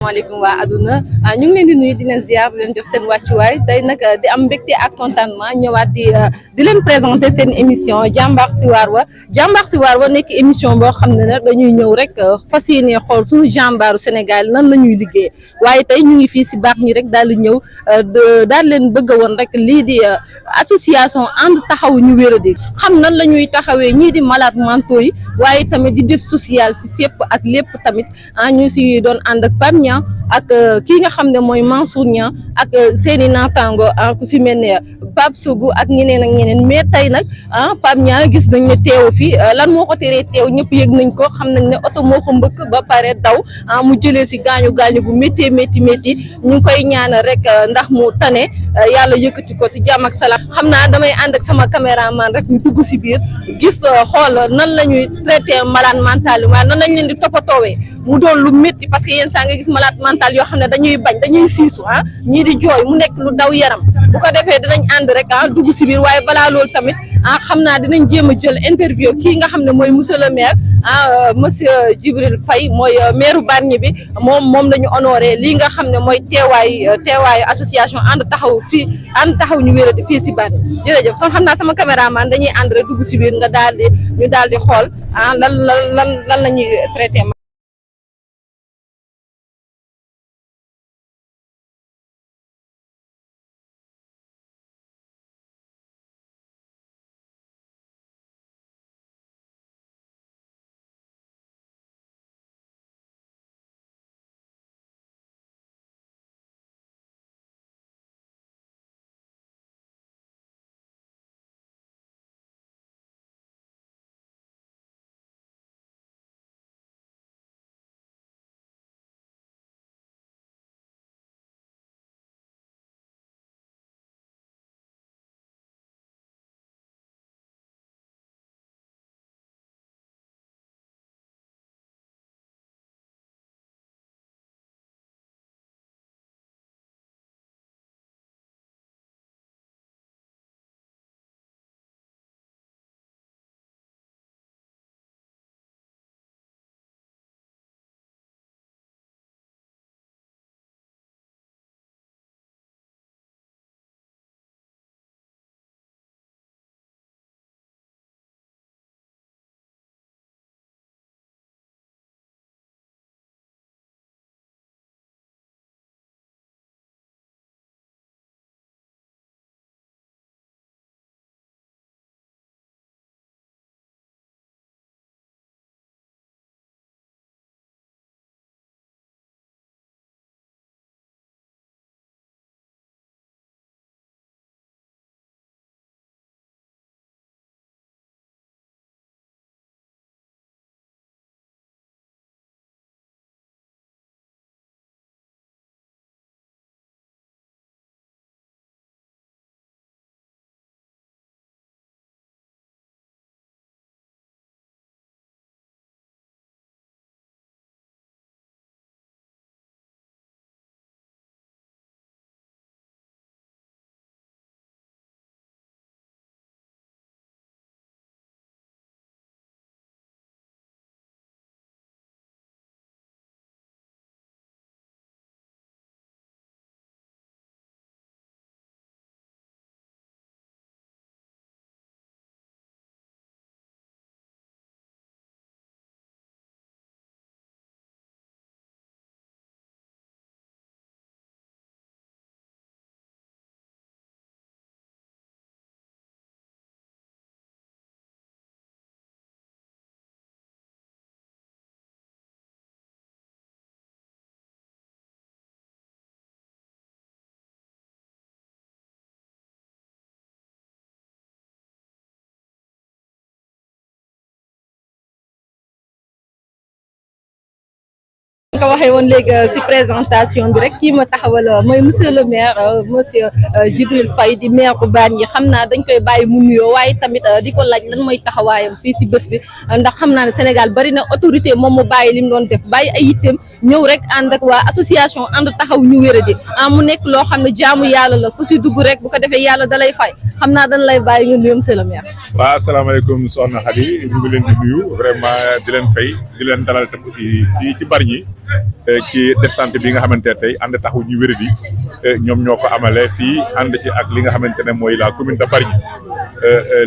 maaleykum waa aduna ñu ngi leen di nuyu di leen ziar di leen jox seen wàccuwaay tey nag di am mbégte ak contentement ñëwaat di leen présenter seen émission jàmbaar si waar wa jàmbaar si waar wa nekk émission boo xam ne nag dañuy ñëw rek fas yéene xool suñu jàmbaaru Sénégal nan la ñuy liggéey waaye tey ñu ngi fii si baax ñi rek daal di ñëw daal leen bëgg woon rek lii di association ànd taxaw ñu wéradi xam nan la ñuy taxawee ñii di malade mentaux yi waaye tamit di def social si fépp ak lépp tamit ñu si doon ànd ak Pape Niang ak kii nga xam ne mooy Mansour Niang ak seeni naataango ku si mel ne Pape Sougou ak ñeneen ak ñeneen mais tey nag Pape Niang gis nañ ne teew fi lan moo ko teree teew ñëpp yëg nañ ko xam nañ ne oto moo ko mbëkk ba pare daw mu jëlee si gaañu bu métti ñu ngi koy ñaanal rek ndax mu tane yàlla yëkkati ko si jàmm ak salaam xam naa damay ànd ak sama caméraman rek ñu dugg si biir gis xool nan la ñuy traité malade mental yi waaye nan lañ leen di toppatoowee mu doon lu métti parce que yenn saa nga gis malade mental yoo xam ne dañuy bañ dañuy siisu ñii di jooy mu nekk lu daw yaram bu ko defee dinañ ànd rek dugg si biir waaye balaa loolu tamit xam naa dinañ jéem a jël interview kii nga xam ne mooy monsieur le maire monsieur Djibril Faye mooy maire Bargny bi moom la ñu honoré lii nga xam ne mooy teewaayu association ànd taxaw ñu wéradi fii si Bargny jërëjëf kon xam naa sama caméraman dañuy ànd rek dugg si biir nga daal di xool lan la ñuy traité. ko waxee woon léegi si présentation bi rek kii ma taxawal mooy monsieur le maire monsieur Djibril Faye di maire bu Bargny xam naa dañ koy bàyyi mu nuyoo waaye tamit di ko laaj lan mooy taxawaayam fii si bés bi ndax xam naa ne Sénégal bari na autorité moom mu bàyyi li mu doon def bàyyi ay yitteem ñëw rek ànd ak waa association ànd taxaw ñu wéradi mu nekk loo xam ne jaamu yàlla la ku si dugg rek bu ko defee yàlla dalay fay xam naa dañ lay bàyyi nga nuyu monsieur le maire. waaw asalaamaaleykum soxna Khady ñu ngi leen di nuyu vraiment di leen fay di leen dalal tam aussi fii ci Bargny ci descente bi nga xamante ne tey ànd taxawu ñu wéradi ñoom ñoo ko amale fii ànd ci ak li nga xamante ne mooy la commune de Bargny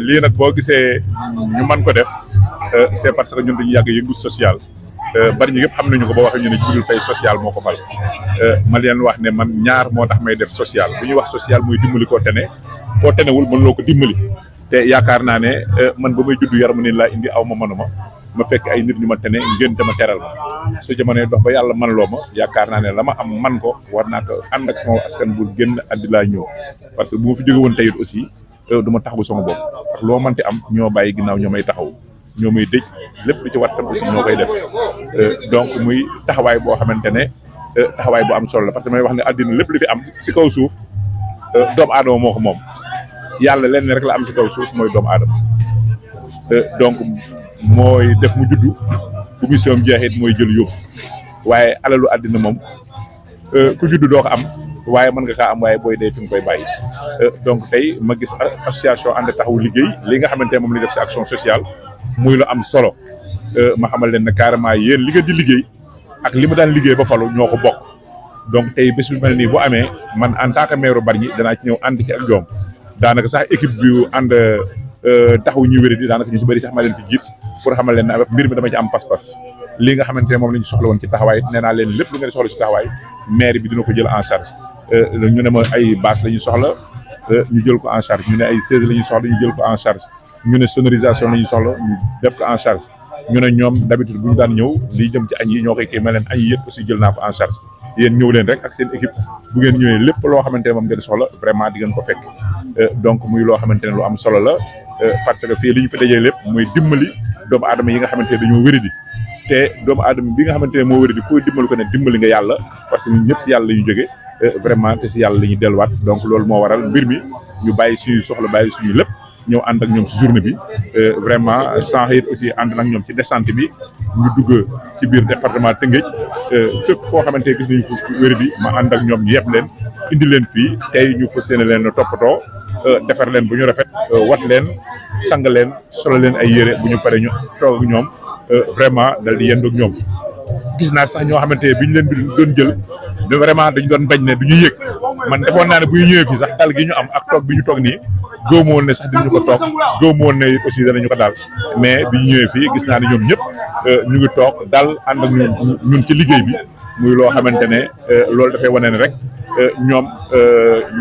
lii nag boo gisee ñu mën ko def c'est parce que ñun dañu yàgg yëngu social Bargny yëpp xam nañu ko ba waxee ñu ne Djibril Faye social moo ko fal ma leen wax ne man ñaar moo tax may def social bu ñuy wax social muy dimbali koo tenewul mën loo ko dimbali te yaakaar naa ne man ba may juddu yaramu ne laa indi aw ma manuma ma fekk ay nit ñu ma tene ngeen dama teral ma su jamonoy dox ba yàlla man loo ma yaakaar naa ne la ma am man ko war naa ko ànd ak sama askan bu génn addi laa ñëw parce que bu ma fi jóge woon tey it aussi du ma taxawu sama bopp parce que loo mënti am ñoo bàyyi ginnaaw ñoo may taxaw ñoo may dëj lépp lu ci war tam aussi ñoo koy def donc muy taxawaay boo xamante ne taxawaay bu am solo la parce que may wax ne àddina lépp li fi am si kaw suuf doomu aadama moo ko moom yàlla lenn rek la am si kaw suuf mooy doomu aadama donc mooy def mu juddu bu mission jeexit mooy jël yóbbu waaye alalu àddina moom ku juddu doo ko am waaye mën nga kaa am waaye booy dee fi nga koy bàyyi donc tey ma gis association ànd taxawu liggéey li nga xamante ne moom la def si action sociale muy lu am solo ma xamal leen ne carrément yéen li ngeen di liggéey ak li ma daan liggéey ba falu ñoo ko bokk donc tey bés bu mel nii bu amee man en tant que maire Bargny danaa ci ñëw ànd ci ak joom daanaka sax équipe bi ànd taxawu ñu wéri di daanaka ñu ci bëri sax ma leen fi jiit pour xamal leen ne mbir mi dama ci am pas-pas li nga xamante ne moom la ñu soxla woon ci taxawaay nee naa leen lépp lu ngeen soxla ci taxawaay maire bi dina ko jël en charge ñu ne ma ay bâche la ñuy soxla ñu jël ko en charge ñu ne ay chaise la ñuy soxla ñu jël ko en charge ñu ne sonorisation la ñuy soxla ñu def ko en charge ñu ne ñoom d'habitude bu ñu daan ñëw liy jëm ci añ yi ñoo koy kii ma leen añ yi yëpp aussi jël naa ko en charge yéen ñëw leen rek ak seen équipe bu ngeen ñëwee lépp loo xamante ne moom ngeen soxla vraiment di ngeen ko fekk donc muy loo xamante ne lu am solo la parce que fii li ñu fi dajee lépp muy dimbali doomu aadama yi nga xamante ne dañoo wéradi te doomu aadama bi nga xamante ne moo wéradi koy dimbali ko ne dimbali nga yàlla parce que ñun ñëpp si yàlla la ñu jógee vraiment te si yàlla la ñuy delluwaat donc loolu moo waral mbir mi ñu bàyyi suñuy soxla bàyyi suñuy lépp ñëw ànd ak ñoom ci journée bi vraiment sans it aussi ànd nag ñoom ci descente bi ñu dugg ci biir département Tëngéej fépp foo xamante gis nañu ko wér bi ma ànd ak ñoom ñu yeb leen indi leen fii tey ñu fas yéene leen toppatoo defar leen bu ñu rafet wat leen sang leen solo leen ay yére bu ñu paree ñu toog ak ñoom vraiment dal di yendoo ak ñoom gis naa sax ñoo xamante ne bi ñu leen doon jël vraiment dañu doon bañ ne du ñu yëg man defoon naa ne bu ñu ñëwee fii sax dal gi ñu am ak toog bi ñu toog nii góobu woon ne sax dinañu ko toog góobu woon ne aussi danañu ko daal mais bi ñu ñëwee fii gis naa ne ñoom ñëpp ñu ngi toog dal ànd ak ñun ci liggéey bi muy loo xamante ne loolu dafay wane ne rek ñoom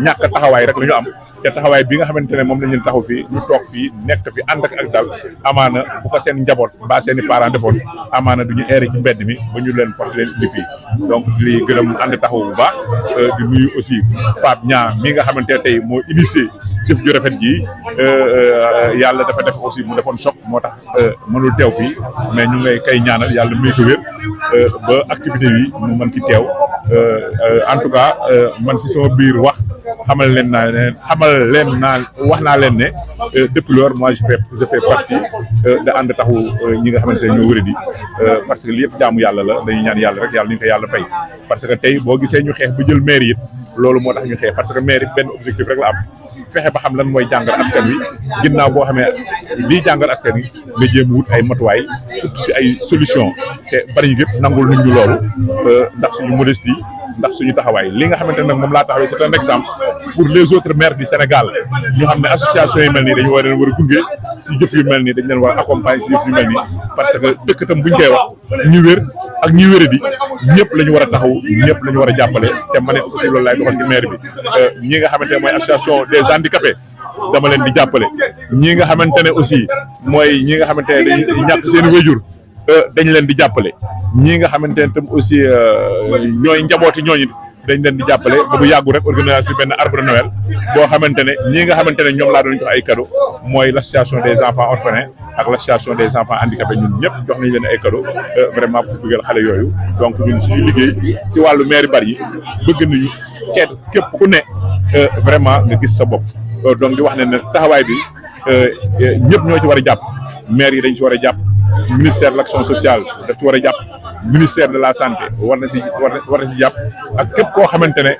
ñàkk taxawaay rek la ñu am te taxawaay bi nga xamante ne moom lañ leen taxaw fii ñu toog fii nekk fi ànd ak dal amaana bu ko seen njaboot mbaa seen i parents defoon amaana du ñu eere ci mbedd mi ba ñu leen forti leen indi fii donc di gërëm ànd taxaw bu baax di nuyu aussi Pape Niang mi nga xamante ne tey moo initié jëf ju rafet ji yàlla dafa def aussi mu defoon choc moo tax mënul teew fii mais ñu ngay kay ñaanal yàlla muy ko wér ba activité yi mu mën ci teew en tout cas man si sama biir wax xamal leen naa wax naa leen ne depuis lors moi je fais partie de ànd taxawu ñi nga xamante ne ñoo wëradi parce que li yëpp jaamu yàlla la dañuy ñaan yàlla rek yàlla ñu ko yàlla fay parce que tey boo gisee ñu xeex ba jël maire yi loolu moo tax ñu xeex parce que maire yi benn objectif rek la am fexe ba xam lan mooy jàngal askan wi ginnaaw boo xamee lii jàngal askan wi nga jéem wut ay matuwaay ut si ay solution te bari ñu yëpp nangul nit ñu loolu ndax suñu modestie ndax suñu taxawaay li nga xamante ne nag moom laa taxawee c'est un exemple pour les autres maires du Sénégal ñu xam ne association yi mel nii dañu war a gunge si jëf yu mel nii dañ leen war a accompagner si jëf yu mel nii parce que dëkk tam buñ koy wax ñu wér ak ñi wéradi ñëpp la ñu war a taxaw ñëpp la ñu war a jàppale te ma ne aussi loolu laay doxal ci maire bi ñi nga xamante ne mooy association des handicapés dama leen di jàppale ñi nga xamante ne aussi mooy ñi nga xamante ne dañuy ñàkk seen wéjur dañ leen di jàppale ñi nga xamante ne tam aussi ñooy njabooti ñooñu dañ leen di jàppale ba bu yàggu rek organisation benn arbre de Noël boo xamante ne ñi nga xamante ne ñoom laa doon jox ay cadeau mooy l'association des enfants orphelins ak l'association des enfants handicapés ñun ñëpp jox nañ leen ay cadeau vraiment pour dugal xale yooyu donc ñun suñu liggéey ci wàllu mairie Bargny bëgg nañu képp ku ne vraiment nga gis sa bopp donc di wax ne taxawaay bi ñëpp ñoo ci war a jàpp maire yi dañ ci war a jàpp ministère de l'action sociale daf ci war a jàpp ministère de la santé war na ci jàpp ak képp koo xamante ne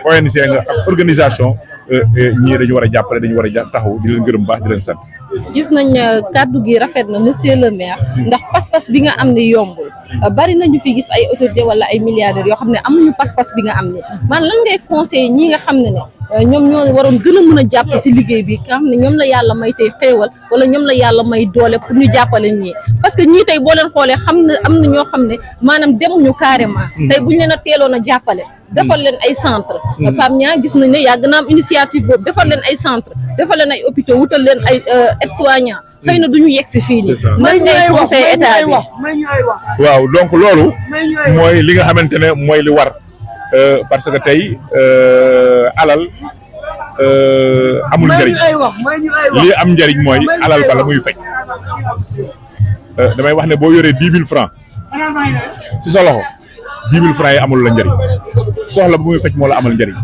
ONG nga ak organisation ñii dañu war a jàppale dañu war a taxaw di leen gërëm baax di leen sant. gis nañ kàddu gi rafet na monsieur le maire ndax pas-pas bi nga am ni yombul bari nañu fi gis ay autorité wala ay milliardaires yoo xam ne amuñu pas-pas bi nga am ni man lan ngay conseiller ñi nga xam ne ñoom ñoo waroon gën a mën a jàpp si liggéey bi nga xam ne ñoom la yàlla may tey xéewal wala ñoom la yàlla may doole pour ñu jàppale ñii parce que ñii tey boo leen xoolee xam ne am na ñoo xam ne maanaam demuñu carrément tey buñu leen a teeloon a jàppale defal leen ay centre Pape Niang gis nañ ne yàgg na am initiative boobu defal leen ay centre defal leen ay hôpitaux wutal leen ay aides-soignants xëy na duñu yegg si fii nii lan ngay conseil état bi waaw donc loolu mooy li nga xamante ne mooy li war parce que tey alal amul njëriñ lii am njëriñ mooy alal bala muy fay damay wax ne boo yoree 10 000 francs ci sa loxo 10 000 francs yi amul la njëriñ soxla bu muy faj moo la amal njëriñ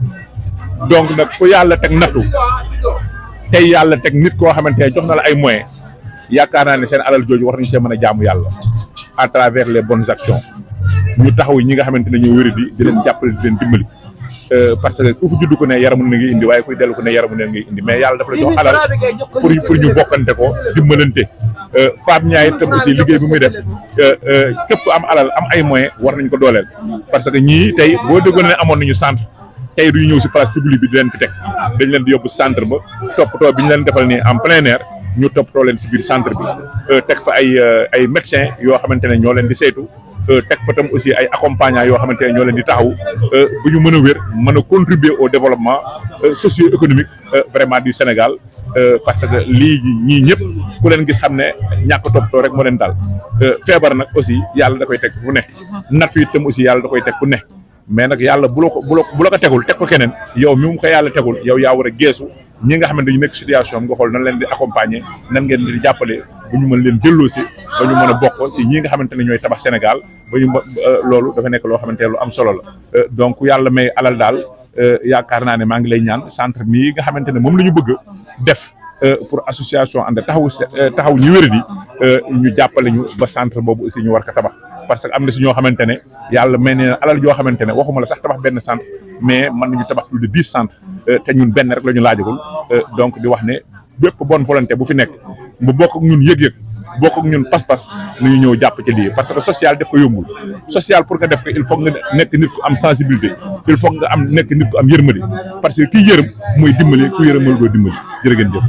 donc nag ku yàlla teg nattu tey yàlla teg nit koo xamante ne jox na la ay moyens yaakaar naa ne seen alal jooju war nañu see mën a jaamu yàlla à travers les bonnes actions ñu taxaw ñi nga xamante ne ñoo wéri di leen jàppale di leen dimbali parce que ku fi judd ko ne yaramu ne ngay indi waaye kuy dellu ko ne yaramu ne ngay indi mais yàlla dafa la jox alal pour ñu bokkante ko dimbalante Pape Niang itam aussi liggéey bi muy def képp am alal am ay moyens war nañ ko dooleel parce que ñii tey boo déggoon ne amoon nañu centre tey duñu ñëw si place publique bi di leen fi teg dañ leen di yóbbu centre ba toppatoo bi ñu leen defal nii en plein air ñu toppatoo leen si biir centre bi teg fa ay médecins yoo xamante ne ñoo leen di saytu teg fa tam aussi ay accompagnants yoo xamante ne ñoo leen di taxaw bu ñu mën a wér mën a contribuer au développement socio-économique vraiment du Sénégal parce que lii ñii ñëpp ku leen gis xam ne ñàkk toppatoo rek moo leen dal feebar nag aussi yàlla da koy teg fu ne nattu yi tam aussi yàlla da koy teg fu ne mais nag yàlla bu la ko tegul teg ko keneen yow mi mu ko yàlla tegul yow yaa war a geesu ñi nga xamante ñu nekk situation nga xool nan leen di accompagner nan ngeen di jàppale ba ñu mën leen delloo si ba ñu mën a bokk si ñi nga xamante ne ñooy tabax Sénégal ba ñu loolu dafa nekk loo xamante ne lu am solo la donc yàlla may alal daal yaakaar naa ne maa ngi lay ñaan centre mii nga xamante ne moom la ñu bëgg def pour association ànd taxaw ñu wér di ñu jàppale ñu ba centre boobu aussi ñu war ko tabax parce que am na si ñoo xamante ne yàlla may ne alal joo xamante ne waxuma la sax tabax benn centre mais mën nañu tabax plus de 10 centres te ñun benn rek la ñu laajagul donc di wax ne bépp bonne volonté bu fi nekk mu bokk ak ñun yëg-yëg bokk ak ñun pas-pas nañu ñëw jàpp ci lii parce que social def ko yombul social pour nga def ko il faut nga nekk nit ku am sensibilité il faut nga nekk nit ku am yërmande parce que kii yërëm mooy dimbali ku yërëm mooy doo dimbali jërë ngeen jëf.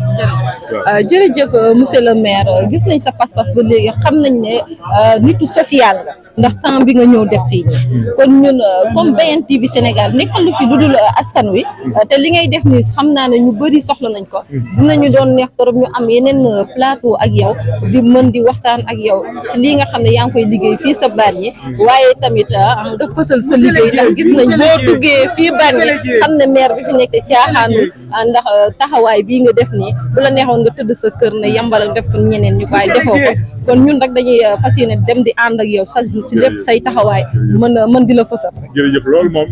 jërëjëf monsieur le maire gis nañ sa pas-pas ba léegi xam nañ ne nitu social nga ndax temps bi nga ñëw def fii kon ñun comme BN TV Sénégal nekkal fi lu dul askan wi te li ngay def nii xam naa ne ñu bëri soxla nañ ko dinañu doon neex torop ñu am yeneen plateau ak yow di mën di waxtaan ak yow si lii nga xam ne yaa ngi koy liggéey fii sa Bargny waaye tamit nga fësal sa liggéey ndax gis nañ boo duggee fii Bargny xam ne maire bi fi nekk caaxaanul ndax taxawaay bii nga def nii bu la neexoon nga tëdd sa kër ne yambalal def ko ñeneen ñu koy defoo ko kon ñun rek dañuy fas yéene dem di ànd ak yow chaque jour si lépp say taxawaay mën di la fësal. jërëjëf loolu moom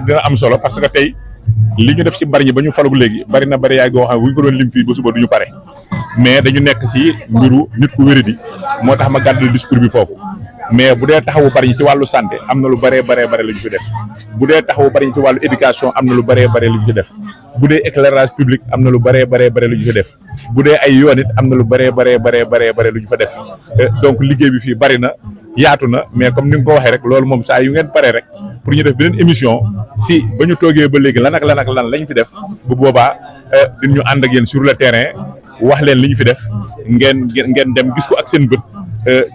dina am solo parce que tey li ñu def ci Bargny ba ñu falug léegi bari na bari yaay goo xam ne bu ñu ko doon lim fii ba suba du ñu pare mais dañu nekk si mbiru nit ku wéradi moo tax ma gàddal discours bi foofu mais bu dee taxawu Bargny ci wàllu santé am na lu bëree bare la ñu fi def bu dee taxawu Bargny ci wàllu éducation am na lu bëree bare lu ñu fi def bu dee éclairage public am na lu bëree bare lu ñu fi def bu dee ay yoon it am na lu bëree bare lu ñu fa def donc liggéey bi fii bari na yaatu na mais comme ni nga ko waxee rek loolu moom saa yu ngeen paree rek pour ñu def beneen émission si ba ñu toogee ba léegi lan lañ fi def bu boobaa din ñu ànd ak yéen sur le terrain wax leen li ñu fi def ngeen dem gis ko ak seen bët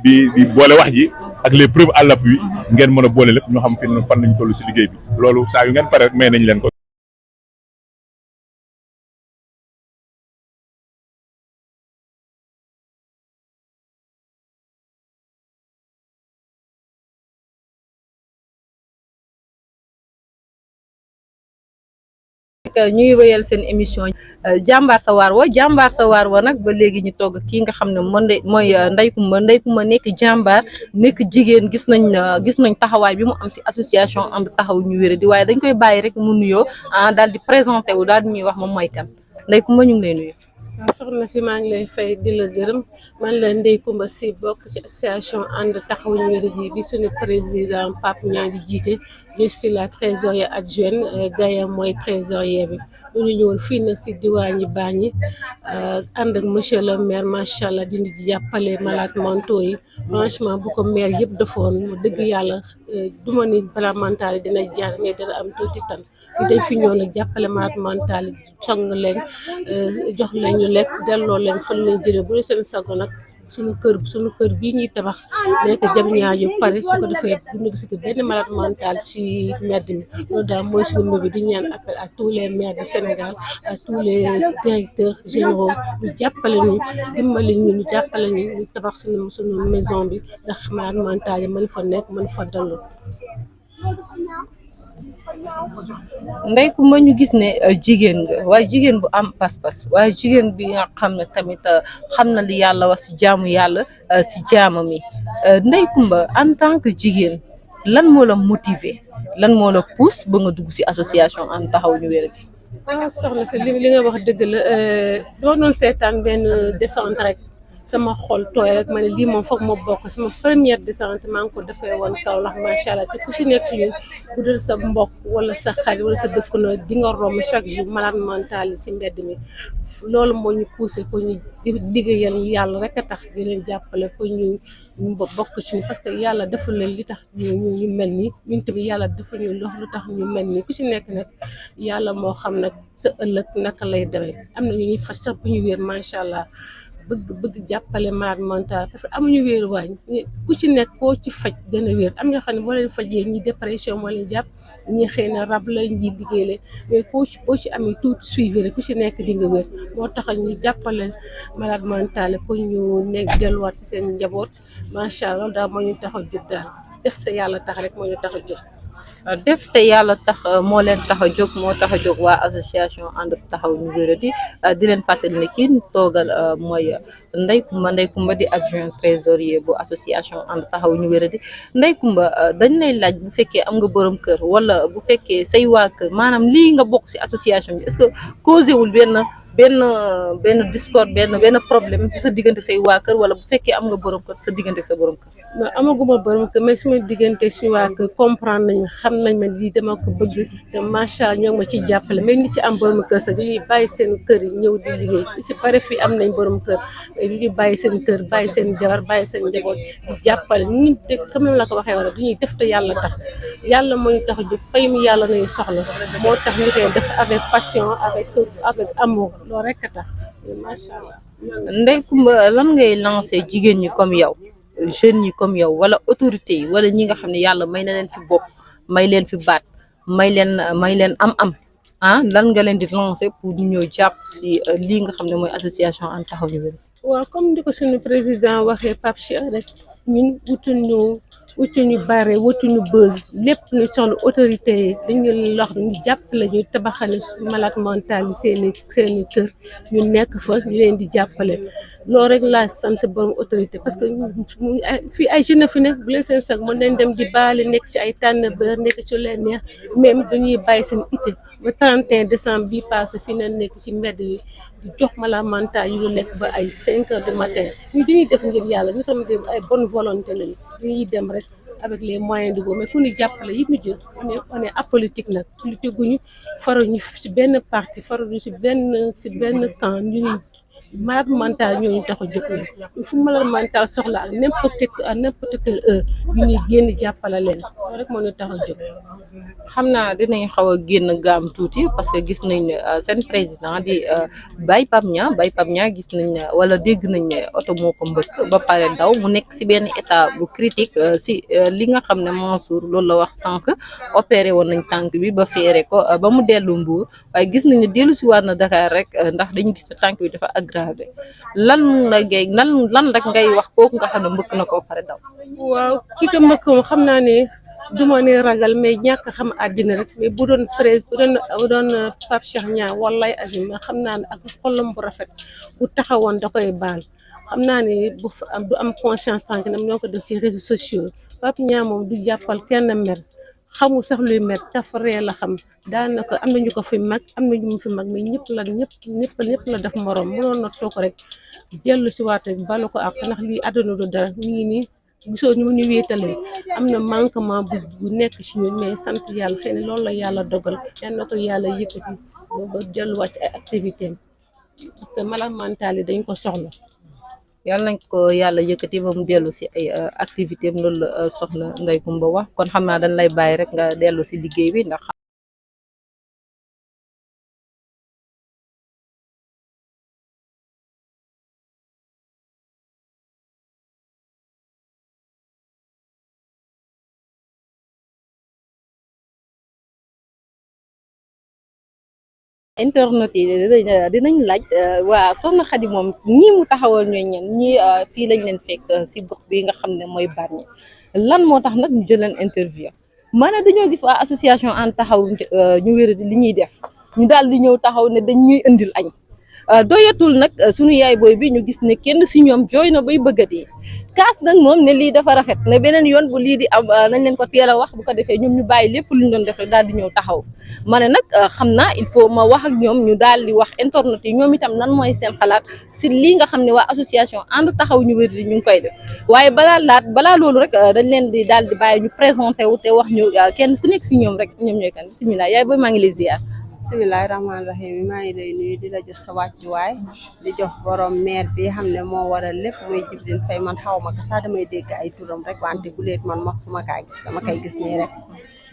di boole wax ji ak les preuves à l'appui ngeen mën a boole lépp ñu xam fan lañu toll si liggéey bi loolu saa yu ngeen pare rek may nañ leen ko. ñuy wéyal seen émission jàmbaar sa waar wa nag ba léegi ñu togg kii nga xam ne mooy Ndeye Coumba nekk jàmbaar nekk jigéen gis nañ taxawaay bi mu am si association ànd taxaw ñu wéradi waaye dañ koy bàyyi rek mu nuyoo daal di présenté wu daal di ñuy wax moom mooy kan Ndeye Coumba ñu ngi lay nuyu. waaw soxna si maa ngi lay fay di la gërëm man la Ndeye Coumba Sy bokk ci association ànd taxawu ñu wéradi bi suñu président Pape Niang di jiite je suis la trésorière adjointe Gaye mooy trésorier bi ñu ñëwoon fii nag si diwaan yi Bargny ànd ak monsieur le maire macha allah dindi jàppale malades mentaux yi franchement bu ko maire yëpp defoon dëgg yàlla duma ni malades mentaux yi dina jaar mais dina am tuuti tan fi dañ fi ñëw nag jàppale malades mentaux yi song leen jox leen ñu lekk delloo leen fan leen jëlee bu seen sago nag suñu kër bii ñuy tabax nekk Diamniadio pare su ko defee bu ñu gisati benn malade mental ci mbedd mi loolu daal mooy suñu mbir di ñaan appel à tous les maires du Sénégal à tous les directeurs généraux ñu jàppale ñu dimbali ñu jàppale ñu tabax suñu maison bi ndax malade mental yi mën fa nekk mën fa dallu. Ndeye Comba ñu gis ne jigéen nga waaye jigéen bu am pas-pas waaye jigéen bi nga xam ne tamit xam na li yàlla wax ci jaamu yàlla ci jaamam yi Ndeye Comba en tant que jigéen lan moo la motiver lan moo la pousse ba nga dugg ci association And Taxawu ñu Wér gi. Soxna si li nga wax dëgg la doonoon seetaan benn descente rek sama xol tooy rek ma ne lii moom foog ma bokk sama première descente maa ngi ko defee woon Kaolack macha allah te ku si nekk ñun bu dul sa mbokk wala sa xarit wala sa dëkkandoo di nga romb chaque jour malade mental yi si mbedd mi loolu moo ñu poussé pour ñu liggéeyal yàlla rek a tax di leen jàppale pour ñu bokk ci parce que yàlla dafa leen li tax ñu mel nii ñun tamit yàlla dafa ñu lu tax ñu mel nii ku si nekk nag yàlla moo xam nag sa ëllëg naka lay demee am na ñu ñuy faj sax bu ñu wér macha allah. bëgg jàppale malade mental parce que amuñu wéeru waañ ku ci nekk koo ci faj gën a wér am ñoo xam ne boo leen fajee ñi dépression moo leen jàpp ñi xëy na rab la ñi liggéey la mais koo ci amee tout suivi rek ku ci nekk di nga wér moo tax ñu jàppale malade mental pour ñu nekk delluwaat ci seen njaboot macha allah daal moo ñu tax a jóg daal def te yàlla tax rek moo ñu tax a jóg. def te yàlla tax moo leen tax a jóg moo tax a jóg waa association And Taxawu ñu Wéradi di leen fàttali ne kii toogal mooy Ndeye Comba di adjoint trésorier bu association And Taxawu ñu Wéradi Ndeye Comba dañ lay laaj bu fekkee am nga borom kër wala bu fekkee say waa kër maanaam lii nga bokk ci association bi est-ce que causé wul benn discorde benn problème ci sa diggante say waa kër wala bu fekkee am nga borom kër sa diggante sa borom kër. non amaguma borom kër mais suma diggante suñu waa kër comprendre nañu xam nañ ma lii dama ko bëgg te macha allah ñoo ma ci jàppale mais ñi ci am borom kër sax dañuy bàyyi seen kër yi ñëw di liggéey li si pare fii am nañ borom kër mais dañuy bàyyi seen kër bàyyi seen jabar bàyyi seen njaboot di jàppale ñun de comme la ko waxee wala dañuy def te yàlla tax yàlla moo ñu tax a jóg fay mi yàlla nañu soxla moo tax ñu koy def avec passion avec amour loolu rek a tax macha allah. Ndeye Comba lan ngay lancé jigéen ñi comme yow jeunes ñi comme yow wala autorités yi wala ñi nga xam ne yàlla may na leen fi bopp may leen fi baat may leen am lan nga leen di lancé pour ñu ñëw jàpp si lii nga xam ne mooy association And Taxawu ñu Wér. waaw comme di ko suñu président waxee Pape Cheikh rek ñun wutuñu bare wutuñu buzz lépp ñu soxla autorité yi dañu lox ñu jàppale ñu tabaxale malade mental yi seeni kër ñu nekk fa ñu leen di jàppale loolu rek laa sant borom autorité parce que fii ay jeunes fi nekk bu leen seen sag mën nañ dem di baale nekk ci ay tànn bër nekk ci leen neex même dañuy bàyyi seen ité ba 31 décembre bi passé fi na nekk ci mbedd yi di jox malade mental yu lekk ba ay 5 heures du matin ñu dañuy def ngir yàlla ñu tam dem ay bonne volonté lañu dañuy dem rek avec les moyens de boobu mais ku ñu jàppale yi ñu jël on est apolitique nag politique guñu faruñu ci benn parti faruñu ci benn camp ñu malade mental ñooñu tax a jóg na fu malade mental soxla ak n'importe quelle heure ñu ñuy génn jàppale leen loolu rek moo ñu tax a jóg. xam naa dinañ xaw a génn gaam tuuti parce que gis nañ ne seen président di Baye Pape Niang gis nañ ne wala dégg nañ ne oto moo ko mbëkk ba pare daw mu nekk si benn état bu critique si li nga xam ne Mansour loolu la wax sànq opéré woon nañ tànk bi ba feere ko ba mu dellu Mbour waaye gis nañ ne dellu si waat na Dakar rek ndax dañu gis ne tànk bi dafa aggravé lan rek ngay wax kooku nga xam ne mbëkk na ko pare daw. waaw kii ko mbëkk moom xam naa ne duma ne ragal mais ñàkk xam àddina rek mais bu doon Pape Cheikh Niang wallaay azim xam naa ne ak xolam bu rafet bu taxawoon da koy baal xam naa ne du am conscience tànk nam ñoo ko def ci réseaux sociaux Pape Niang moom du jàppal kenn mer xamul sax luy mer tafaree la xam daanaka am nañu ko fi mag am nañu mu fi mag mais ñëpp la def morom mënoon na toog rek dellu si waat rek balu ko ak ndax lii àdduna du dara mi ngi nii gisoo ñu ñu wéetale am na manquement bu nekk ci ñun mais sant yàlla xëy na loolu la yàlla dogal yal na ko yàlla yëkkati ba delluwaat ci ay activité am parce que malade mental yi dañ ko soxla. yàlla nañ ko yàlla yëkkati ba mu dellu si ay activité am loolu la soxna Ndeye Comba wax kon xam naa dañ lay bàyyi rek nga dellu si liggéey bi ndax. internet yi dinañ laaj waa soxna Khady moom ñii mu taxawal ñooy ñen ñii fii lañ leen fekk si gox bi nga xam ne mooy Bargny lan moo tax nag ñu jël leen interview maanaam dañoo gis waa association And Taxawu ñu wéradi li ñuy def ñu daal di ñëw taxaw ne dañ ñuy indil añ doyatul nag suñu yaay booy bi ñu gis ne kenn si ñoom jooy na bay bëggatee kaas nag moom ne lii dafa rafet ne beneen yoon bu lii di am nañ leen ko teel a wax bu ko defee ñoom ñu bàyyi lépp lu ñu doon def rek daal di ñëw taxaw ma ne nag xam naa il faut ma wax ak ñoom ñu daal di wax internet yi ñoom itam nan mooy seen xalaat si lii nga xam ne waa association And Taxawu ñu wér di ñu ngi koy def waaye balaa loolu rek dañ leen di daal di bàyyi ñu présenté wu te wax ñu kenn ku nekk si ñoom rek ñoom ñooy kan bisimilah yaay booy maa ngi lay ziar. bismillahi rahmaani rahim maa ngi lay nuyu di la jox sa wàccuwaay di jox borom maire bi xam ne moo waral lépp muy Jibril Faye man xaw ma ko sax damay dégg ay turam rek wante bu leet man wax suma kaa gis dama koy gis nii rek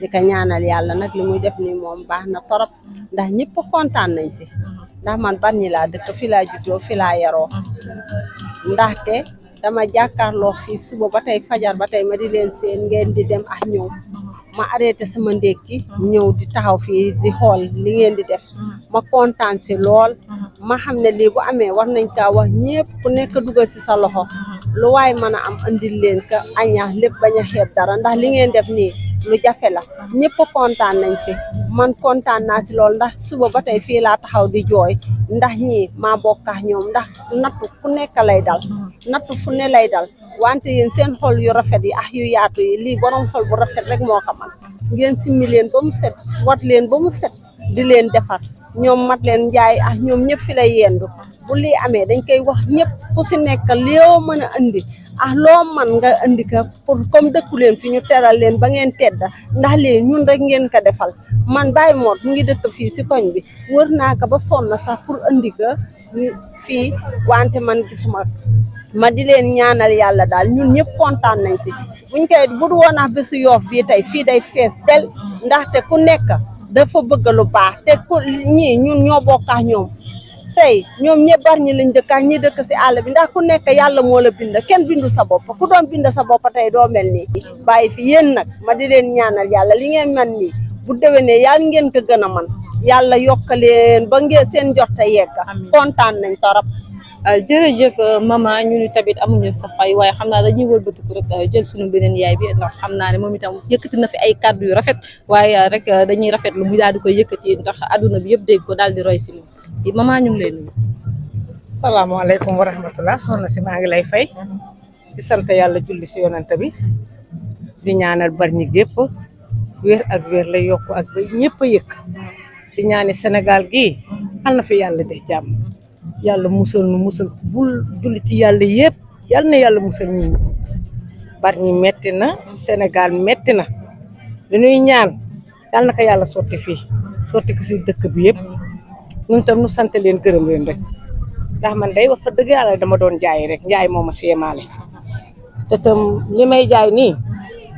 di ko ñaanal yàlla nag li muy def nii moom baax na torop ndax ñëpp kontaan nañ si ndax man Bargny laa dëkk fi laa juddoo fi laa yaroo ndaxte dama jàkkaarloo fii suba ba tey fajar ba tey ma di leen seen ngeen di dem ak ñëw ma arrêté sama ndékki ñëw di taxaw fii di xool li ngeen di def ma kontaan si lool ma xam ne lii bu amee war nañ kaa wax ñëpp ku nekk dugal si sa loxo lu waay mën a am andil leen ka aña lépp bañ a xeeb dara ndax li ngeen def nii lu jafe la ñëpp kontaan nañ si man kontaan naa si lool ndax suba ba tey fii laa taxaw di jooy ndax ñii maa bokkax ñoom ndax nattu ku nekk lay dal nattu fu ne lay dal wante yéen seen xol yu rafet yi ak yu yaatu yi lii borom xol bu rafet rek moo ko man ngeen simmi leen ba mu set wat leen ba mu set di leen defar ñoom mat leen njaay ak ñoom ñëpp fi lay yendu bu lii amee dañ koy wax ñëpp ku si nekk loo mën a andi ah loo man nga andi ka pour comme dëkku leen fi ñu teral leen ba ngeen tedda ndax lii ñun rek ngeen ko defal man Baye Mor mu ngi dëkk fii si koñ bi wër naa ko ba sonn sax pour andi ka fii wante man gisuma ma di leen ñaanal yàlla daal ñun ñëpp kontaan nañ si buñ koy bu du woon bésu Yoof bii tey fii day fees del ndaxte ku nekk dafa bëgg lu baax te ku ñii ñun ñoo bokkax ñoom tey ñoom ñëpp Bargny lañ dëkkax ñi dëkk si àll bi ndax ku nekk yàlla moo la bind kenn bindu sa bopp ku doon bind sa bopp tey doo mel nii bàyyi fi yéen nag ma di leen ñaanal yàlla li ngeen man nii bu déwénee yàlla ngeen ko gën a man yàlla yokkaleen ba ngeen seen jorte yegg kontaan nañ torop jërëjëf maman ñu ni tamit amuñu sa fay waaye xam naa dañuy wëlbatiku rek jël suñu beneen yaay bi ndax xam naa ne moom itam yëkkati na fi ay kàddu yu rafet waaye rek dañuy rafetlu mu daal di koy yëkkati ndax adduna bi yëpp dégg ko daal di roy si moom maman ñu ngi lay nuyu. salaamaaleykum wa rahmatulah soxna si maa ngi lay fay di sant yàlla julli si yonent bi di ñaanal Bargny gépp wér ak wér la yokku ak ba ñëpp a yëkk di ñaani Sénégal gii xal na fi yàlla def jàmm yàlla musal nu musal bul julli ci yàlla yëpp yàlla na yàlla musal ñi Bargny metti na Sénégal metti na li ñuy ñaan yàlla na ko yàlla sotti fii sotti ko si dëkk bi yëpp ñun tam nu sant leen gërëm leen rek ndax man day wax fa dëgg yàlla dama doon jaay rek njaay moo ma séemaale te tam li may jaay nii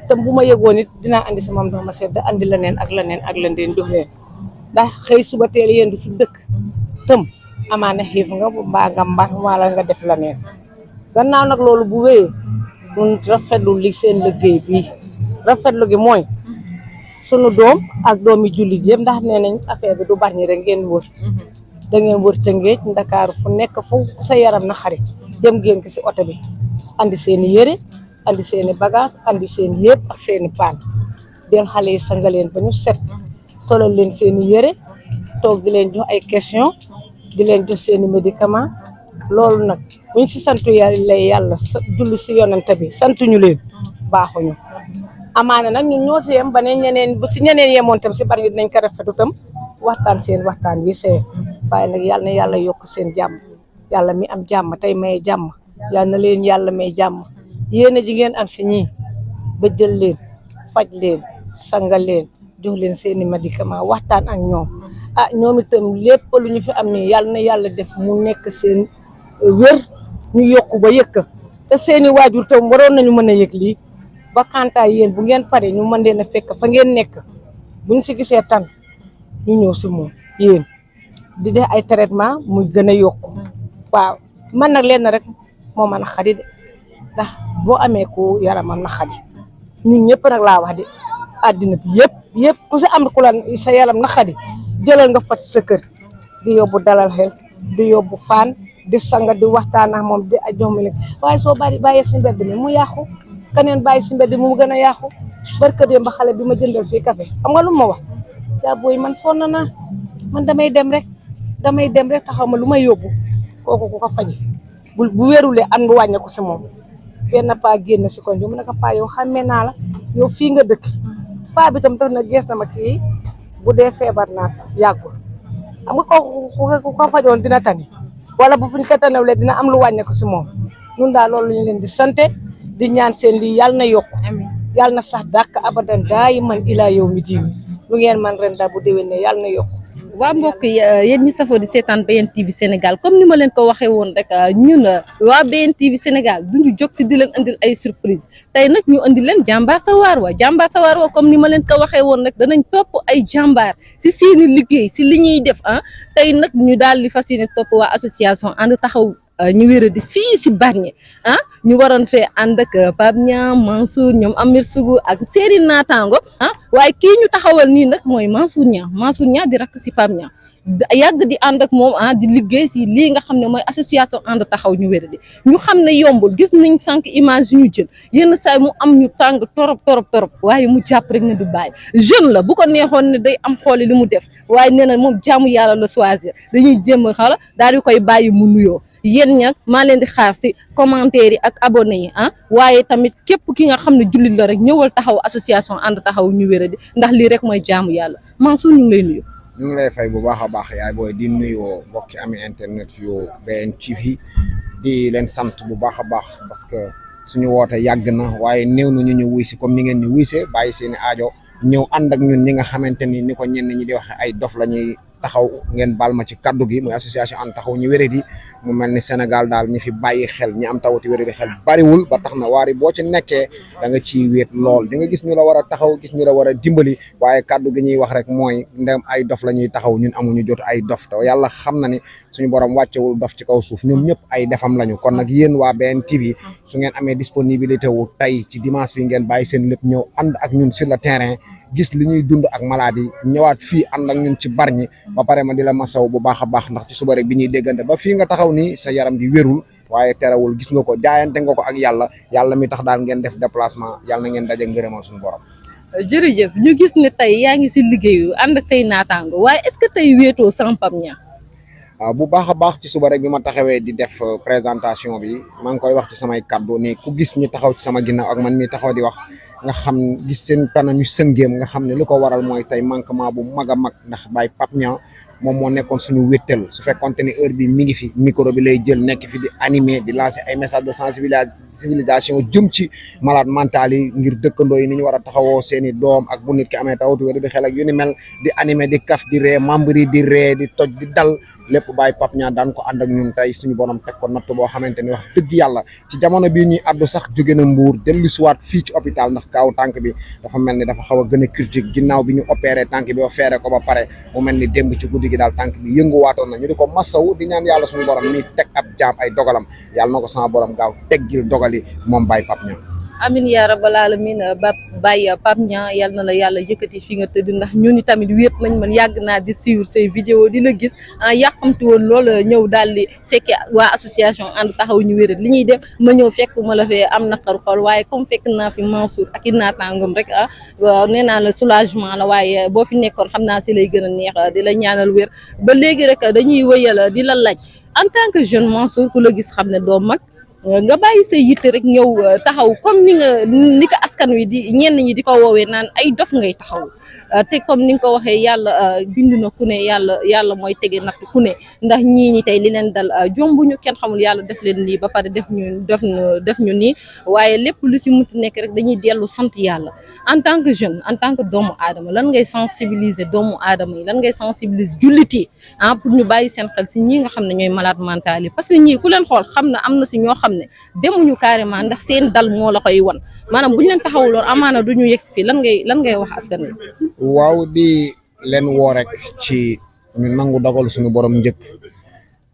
tam bu ma yëgoon it dinaa andi sama ndox ma sedd andi leneen ak leneen ak leneen jox leen ndax xëy suba teel yendu si dëkk tam amaana xiif nga mbaa nga mbar wala nga def leneen gannaaw nag loolu bu wéyee mun rafetlu li seen liggéey bi rafetlu gi mooy sunu doom ak doomi jullit yëpp ndax nee nañ affaire bi du Bargny rek ngeen wër da ngeen wër Tëngéej Ndakaaru fu nekk fu sa yaram na xarit dem ngeen ko si oto bi andi seeni yëre andi seeni bagage andi seen yëpp ak seeni paan del xale yi sangaleen ba ñu set solal leen seeni yëre toog di leen jox ay question di leen jox seeni médicament loolu nag buñ si santu yàlla julli si yonent bi santuñu leen baaxuñu amaana nag ñun ñoo si yem ba ne ñeneen bu si ñeneen yemoon tam si Bargny dinañ ko rafetu tam waxtaan seen waxtaan wi see waaye nag yàlla na yàlla yokk seen jàmm yàlla mi am jàmm tey may jàmm yàlla na leen yàlla may jàmm yéen a ji ngeen am si ñii ba jël leen faj leen sangal leen jox leen seeni médicament waxtaan ak ñoom ñoom itam lépp lu ñu fi am nii yàlla na yàlla def mu nekk seen wér ñu yokku ba yëkk te seeni waajur tam waroon nañu mën a yëg lii ba kantaay yéen bu ngeen pare ñu mën leen a fekk fa ngeen nekk buñ si gisee tan ñu ñëw si moom yéen di def ay traitement muy gën a yokku waaw man nag leen rek moo mën a xadi de ndax boo amee ku yaramam na xadi ñun ñëpp nag laa wax de àddina bi yëpp ku si am ku la sa yaram na xadi jëlal nga fat sa kër di yóbbu dalal xel di yóbbu faan di sanga di waxtaan ak moom di jox mu lekk waaye soo bàyyee si mbedd mi mu yàqu keneen bàyyi si mbedd mi mu gën a yàqu barka dem ba xale bi ma jëndal fii café xam nga lu ma wax yaa booy man sonn naa man damay dem rek taxaw ma lu may yóbbu kooku ku ko faji bu wérulee am lu wàññe ko si moom benn paa génn si koñ bi mu ne ko paa yow xàmmee naa la yow fii nga dëkk paa bi tam daf na gees na ma kii bu dee feebar naa yàggul xam nga kooku ku ko fajoon dina tani wala bu fuñ ko tanewlee dina am lu wàññe ko si moom ñun daal loolu ñu leen di sante di ñaan seen lii yàlla na yokku yàlla na sax dàkk abadan daayi man ilaa yow mi diini lu ngeen man ren daal bu déwén ne yàlla na yokku waa mbokk yi yéen ñi safoo di seetaan BN TV Sénégal comme ni ma leen ko waxee woon rek ñun waa BN TV Sénégal duñu jóg si di leen andil ay surprise tey nag ñu andi leen jàmbaar sa waar wa comme ni ma leen ko waxee woon rek danañ topp ay jàmbaar si seeni liggéey si li ñuy def tey nag ñu daal di fas yéene topp waa association ànd taxaw ñu wéradi fii si Bargny ñu waroon fee ànd ak Pape Niang Mansour ñoom Amir Sougou ak seeni naataango waaye kii ñu taxawal nii nag mooy Mansour Niang di rakk si Pape Niang yàgg di ànd ak moom di liggéey si lii nga xam ne mooy association ànd taxaw ñu wéradi ñu xam ne yombul gis nañ sànq image yu ñu jël yenn saay mu am ñu tàng torop waaye mu jàpp rek ne du bàyyi jeune la bu ko neexoon ne day am xooli li mu def waaye nee na moom jaamu yàlla la choisir dañuy jéem a xala daal di koy bàyyi mu nuyoo yéen ñag maa leen di xaar si commentaire yi ak abonné yi waaye tamit képp ki nga xam ne jullit la rek ñëwal taxaw association ànd taxaw ñu wéradi ndax lii rek mooy jaamu yàlla Mansour ñu ngi lay nuyu. ñu ngi lay fay bu baax a baax yaay booy di nuyoo mbokki ami internet yu BN TV di leen sant bu baax a baax parce que suñu woote yàgg na waaye néew na ñu wuy si comme ni ngeen ñu wuysee bàyyi seeni aajo ñëw ànd ak ñun ñi nga xamante ni ko ñenn ñi di waxe ay dof la ñuy taxaw ngeen baal ma ci kaddu gi muy association ànd taxaw ñu wéradi mu mel ni Sénégal daal ñi fi bàyyi xel ñi am tawati wéradi xel bariwul ba tax na waari boo ci nekkee da nga ciy wéet lool di nga gis ñu la war a taxaw gis ñu la war a dimbali waaye kaddu gi ñuy wax rek mooy ndem ay dof la ñuy taxaw ñun amuñu jot ay dof te yàlla xam na ni suñu borom wàccewul dof ci kaw suuf ñoom ñëpp ay defam lañu kon nag yéen waa BN TV su ngeen amee disponibilité wu tey ci dimanche bi ngeen bàyyi seen lépp ñëw ànd ak ñun sur le terrain gis li ñuy dund ak maladie ñëwaat fii ànd ak ñun ci Bargny ba pare ma di la masaw bu baax a baax ndax ci suba rek bi ñuy déggante ba fii nga taxaw nii sa yaram di wérul waaye terewul gis nga ko jaayante nga ko ak yàlla mi tax daal ngeen def déplacement yàlla na ngeen daje ngërëmal suñu borom. jërëjëf ñu gis ne tey yaa ngi si liggéeyu ànd ak say naataango waaye est-ce que tey wéetoo sans Pape Niang. waaw bu baax a baax ci suba rek bi ma taxawee di def présentation bi maa ngi koy wax ci samay kaddu ni ku gis ñi taxaw ci sama ginnaaw ak man mi taxaw di wax nga xam gis seen kanam yu sëngeem nga xam ne li ko waral mooy tey manquement bu mag a mag ndax Baye Pape Niang moom moo nekkoon suñu wéttal su fekkonte ni heure bi mi ngi fi micro bi lay jël nekk fi di animer di lancer ay message de sensibilisation jëm ci malade mental yi ngir dëkkandoo yi ni ñu war a taxawoo seeni doom ak bu nit ki amee tawatu wér di xel ak yu ni mel di animer di kaf di ree membre yi di ree di toj di dal lépp Baye Pape Niang daan ko ànd ak ñun tey suñu borom teg ko natt boo xamante ni wax dëgg yàlla ci jamono bii ñuy addu sax jóge na Mbuur dellu siwaat fii ci hôpital ndax kaaw tànk bi dafa mel ni dafa xaw a gën a critique ginnaaw bi ñu opéré tànk bi ba feere ko ba pare mu mel ni démb ci guddi gi daal tànk bi yënguwaatoon na ñu di ko massaw di ñaan yàlla suñu borom mi teg ab jaam ay dogalam yàlla na ko sama borom gaaw teggil dogali moom Baye Pape Niang. amin yaa rabbal alamin Baye Pape Niang yal na la yàlla yëkkati fi nga tëdd ndax ñun tamit wéet nañ man yàgg naa di suivre say vidéo di la gis yàqamti woon lool ñëw daal di fekke waa association ànd taxaw ñu wérat li ñuy def ma ñëw fekk ma la fee am naqar xol waaye comme fekk naa fi Mansour ak i naataangam rek nee naa la soulagement la waaye boo fi nekkoon xam naa si lay gën a neex di la ñaanal wér ba léegi rek dañuy wëyal di la laaj en tant que jeune Mansour ku la gis xam ne doo mag nga bàyyi say yitte rek ñëw taxaw comme ni ko askan wi di ñenn ñi di ko woowee naan ay dof ngay taxaw te comme ni nga ko waxee yàlla bind na ku ne yàlla mooy tege natt ku ne ndax ñii ñi tey li leen dal jombuñu kenn xamul yàlla def leen nii ba pare def ñu nii waaye lépp lu si munti nekk rek dañuy dellu sant yàlla en tant que jeune en tant que doomu aadama lan ngay sensibiliser doomu aadama yi lan ngay sensibiliser jullit yi pour ñu bàyyi seen xel si ñi nga xam ne ñooy malade mental yi parce que ñii ku leen xool xam na am na si ñoo xam ne demuñu carrément ndax seen dal moo la koy wan maanaam bu ñu leen taxawuloon amaana du ñu yegg si fii lan ngay wax askan wi. waaw di leen woo rek ci ñu nangu dogal suñu borom njëkk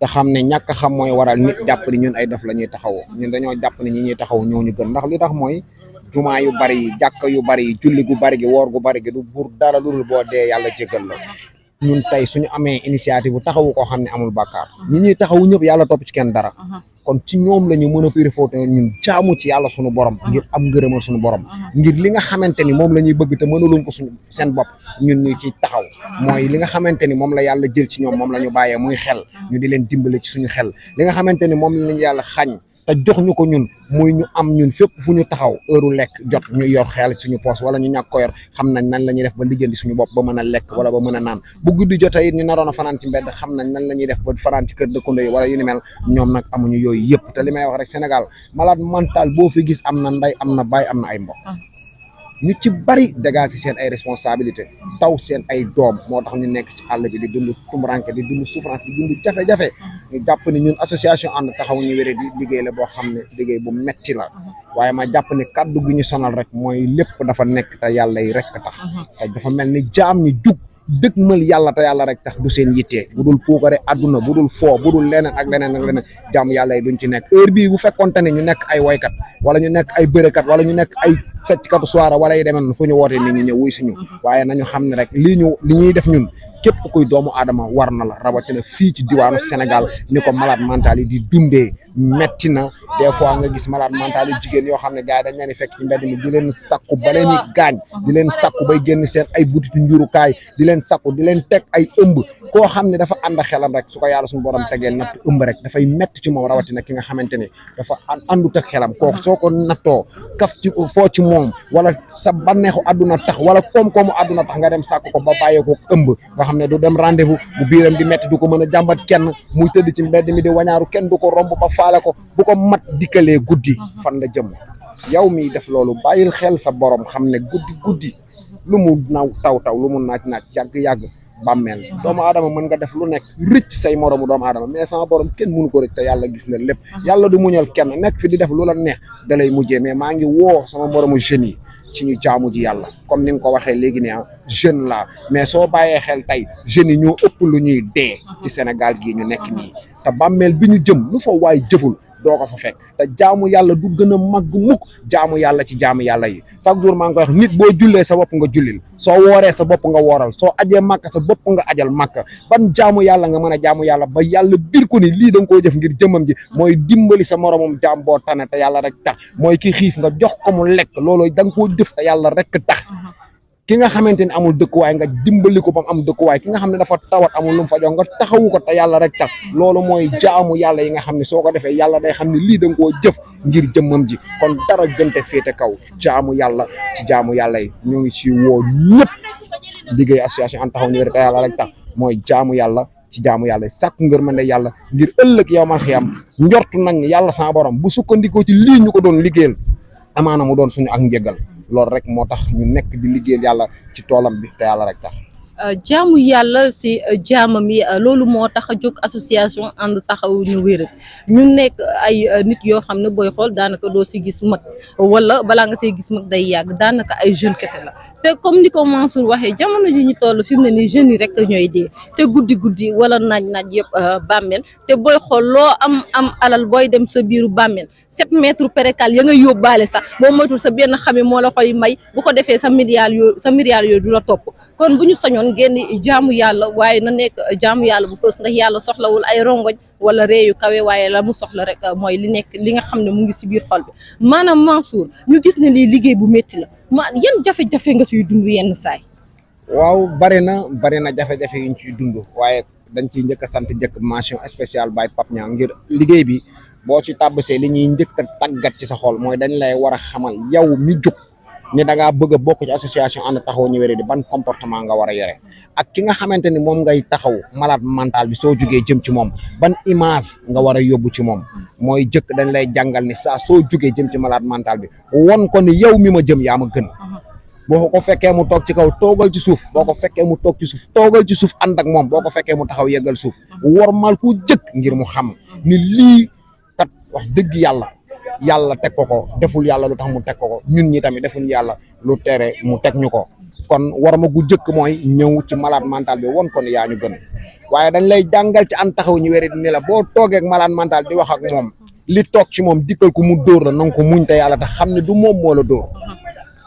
te xam ne ñàkk a xam mooy waral nit jàpp ni ñun ay def la ñuy taxawoo ñun dañoo jàpp ni ñi ñuy taxaw ñoo ñu gën ndax li tax mooy jumaa yu bari yi jàkka yu bari yi julli gu bari gi woor gu bari gi du pour dara lu dul boo dee yàlla jéggal la ñun tey suñu amee initiative bu taxawu koo xam ne amul bàkkaar ñi ñuy taxawu ñëpp yàlla topp ci kenn dara kon ci ñoom la ñu mën a purifier ñun jaamu ci yàlla suñu borom ngir am ngërëmal suñu borom ngir li nga xamante ni moom la ñuy bëgg te mënuluñ ko suñu seen bopp ñun ñu ci taxaw mooy li nga xamante ni moom la yàlla jël ci ñoom moom la ñu bàyyee muy xel ñu di leen dimbale ci suñu xel li nga xamante ni moom lañu yàlla xañ te jox ñu ko ñun muy ñu am ñun fépp fu ñu taxaw heure lekk jot ñu yor xel suñu poos wala ñu ñàkk ko yor xam nañ nan la ñuy def ba lijjanti suñu bopp ba mën a lekk wala ba mën a naan bu guddi jotee it ñu naroon a fanaan ci mbedd xam nañ nan la ñuy def ba fanaan ci kër dëkkandoo yi wala yu ni mel ñoom nag amuñu yooyu yëpp te li may wax rek Sénégal malade mental boo fi gis am na ndey am na baay am na ay mbokk ñu ci bari dégager seen ay responsabilité taw seen ay doom moo tax ñu nekk ci àll bi di dund tumuranke di dund souffrance di dund jafe-jafe ñu jàpp ni ñun association ànd taxaw ñu wéré di liggéey la boo xam ne liggéey bu metti la waaye ma jàpp ni kaddu gi ñu sonal rek mooy lépp dafa nekk te yàlla yi rek tax te dafa mel ni jaam ñi jug dëgmal yàlla te yàlla rek tax du seen yittee bu dul puukare àdduna bu dul foo bu dul leneen ak leneen jaam yàlla yi duñ ci nekk heure bii bu fekkonte ne ñu nekk ay woykat wala ñu nekk ay bërekat wala ñu nekk ay fecckatu soirée wala yi demee noonu fu ñu wootee nit ñi ñëw wuy suñu waaye nañu xam ne rek li ñuy def ñun képp kuy doomu aadama war na la rawatina fii ci diwaanu Sénégal ni ko malade mental yi di dundee metti na des fois nga gis malade mental yi jigéen yoo xam ne gars yi dañ leen di fekk ci mbedd mi di leen sakku ba leen gaañ di leen sakku bay génn seen ay butitu njurukaay di leen sakku di leen teg ay ëmb koo xam ne dafa ànd xelam rek su ko yàlla suñu borom tegee natt ëmb rek dafay metti ci moom rawatina ki nga xamante ne dafa àndut ak xelam kooku soo ko nattoo kaf ci foo ci moom wala sa banneexu àdduna tax wala koom-koomu àdduna tax nga dem sàkku ko ba bàyyee ko ëmb nga xam ne du dem rendez-vous bu biiram di metti du ko mën a jàmbat kenn muy tëdd ci mbedd mi di wañaaru kenn du ko romb ba faale ko bu ko mat dikkalee guddi fan la jëm yow mi def loolu bàyyil xel sa borom xam ne guddi lu mu naw taw lu mu naaj yàgg bàmmeel doomu aadama mën nga def lu nekk rëcc say moromu doomu aadama mais sama borom kenn mënu ko rëcc te yàlla gis na lépp yàlla du muñal kenn nekk fi di def lu la neex da lay mujjee mais maa ngi woo sama moromu jeunes yi ci ñu jaamu ji yàlla comme ni nga ko waxee léegi ne jeune la mais soo bàyyee xel tey jeunes yi ñoo ëpp lu ñuy dee ci Sénégal gii ñu nekk nii te bàmmeel bi ñu jëm lu fa waay jëful doo ko fa fekk te jaamu yàlla du gën a màgg mukk jaamu yàlla ci jaamu yàlla yi chaque jour maa ngi koy wax nit boo jullee sa bopp nga jullil soo wooree sa bopp nga wooral soo ajee màkka sa bopp nga ajal màkka ban jaamu yàlla nga mën a jaamu yàlla ba yàlla bir ko ni lii da nga koo jëf ngir jëmam ji mooy dimbali sa moromam jaam boo tane te yàlla rek tax mooy ki xiif nga jox ko mu lekk looloo da nga koo jëf te yàlla rek tax ki nga xamante ni amul dëkkuwaay nga dimbali ko ba mu am dëkkuwaay ki nga xam ne dafa tawat amul lu mu fa jox nga taxawu ko te yàlla rek tax loolu mooy jaamu yàlla yi nga xam ne soo ko defee yàlla day xam ne lii da nga koo jëf ngir jëmmam ji kon dara gënte féete kaw jaamu yàlla ci jaamu yàlla yi ñoo ngi ci woo ñëpp liggéey association Ànd Taxawu ñu Wér te yàlla rek tax mooy jaamu yàlla ci jaamu yàlla sàkku ngërmande yàlla ngir ëllëg yow man xiyam njortu nañ ne yàlla sama borom bu sukkandikoo ci lii ñu ko doon liggéeyal amaana mu doon suñu ak njëgal loolu rek moo tax ñu nekk di liggéeyal yàlla ci toolam bi te yàlla rek tax jaamu yàlla si jaamam yi loolu moo tax a jóg association Ànd Taxawu ñu Wér ñu nekk ay nit yoo xam ne booy xool daanaka doo si gis mag wala balaa nga see gis mag day yàgg daanaka ay jeune kese la te comme ni ko Mansour waxee jamono ji ñu toll fi mu ne nii jeunes yi rek ñooy dee te guddi wala naaj yëpp bàmmeel te booy xool loo am alal booy dem sa biiru bàmmeel 7 mètres percale ya nga yóbbaale sax boo moytul sa benn xame moo la koy may bu ko defee sa milliard yooyu du la topp kon bu ñu sañoon génn jaamu yàlla waaye na nekk jaamu yàlla bu fës ndax yàlla soxlawul ay rongoñ wala réeyu kawe waaye la mu soxla rek mooy li nga xam ne mu ngi si biir xol bi maanaam Mansour ñu gis ne lii liggéey bu métti la yan jafe-jafe nga siy dund yenn saay waaw bari na jafe-jafe yuñ ciy dund waaye dañ ciy njëkk a sant njëkk mention spéciale Baye Pape Niang ngir liggéey bi boo ci tàbbasee li ñuy njëkk a tàggat ci sa xol mooy dañ lay war a xamal yow mi jóg ni da ngaa bëgg a bokk ci association ànd taxaw ñu wéré di ban comportement nga war a yore ak ki nga xamante ni moom ngay taxaw malade mental bi soo jugee jëm ci moom ban image nga war a yóbbu ci moom mooy jëkk dañ lay jàngal ni saa soo jugee jëm ci malade mental bi won ko ni yow mi ma jëm yaa ma gën boo ko fekkee mu toog ci kaw toogal ci suuf boo ko fekkee mu toog ci suuf toogal ci suuf ànd ak moom boo ko fekkee mu taxaw yeggal suuf wormal ku jëkk ngir mu xam ni lii kat wax dëgg yàlla teg ko deful yàlla lu tax mu teg ko ñun ñi tamit defuñ yàlla lu tere mu teg ñu ko kon war ma gu jëkk mooy ñëw ci malade mental bi won ko ni yaa ñu gën waaye dañ lay jàngal ci ànd taxaw ñu wéri ni la boo toogee ak malade mental di wax ak moom li toog ci moom dikkal ko mu dóor la nanga ko muñ te yàlla tax xam ne du moom moo la dóor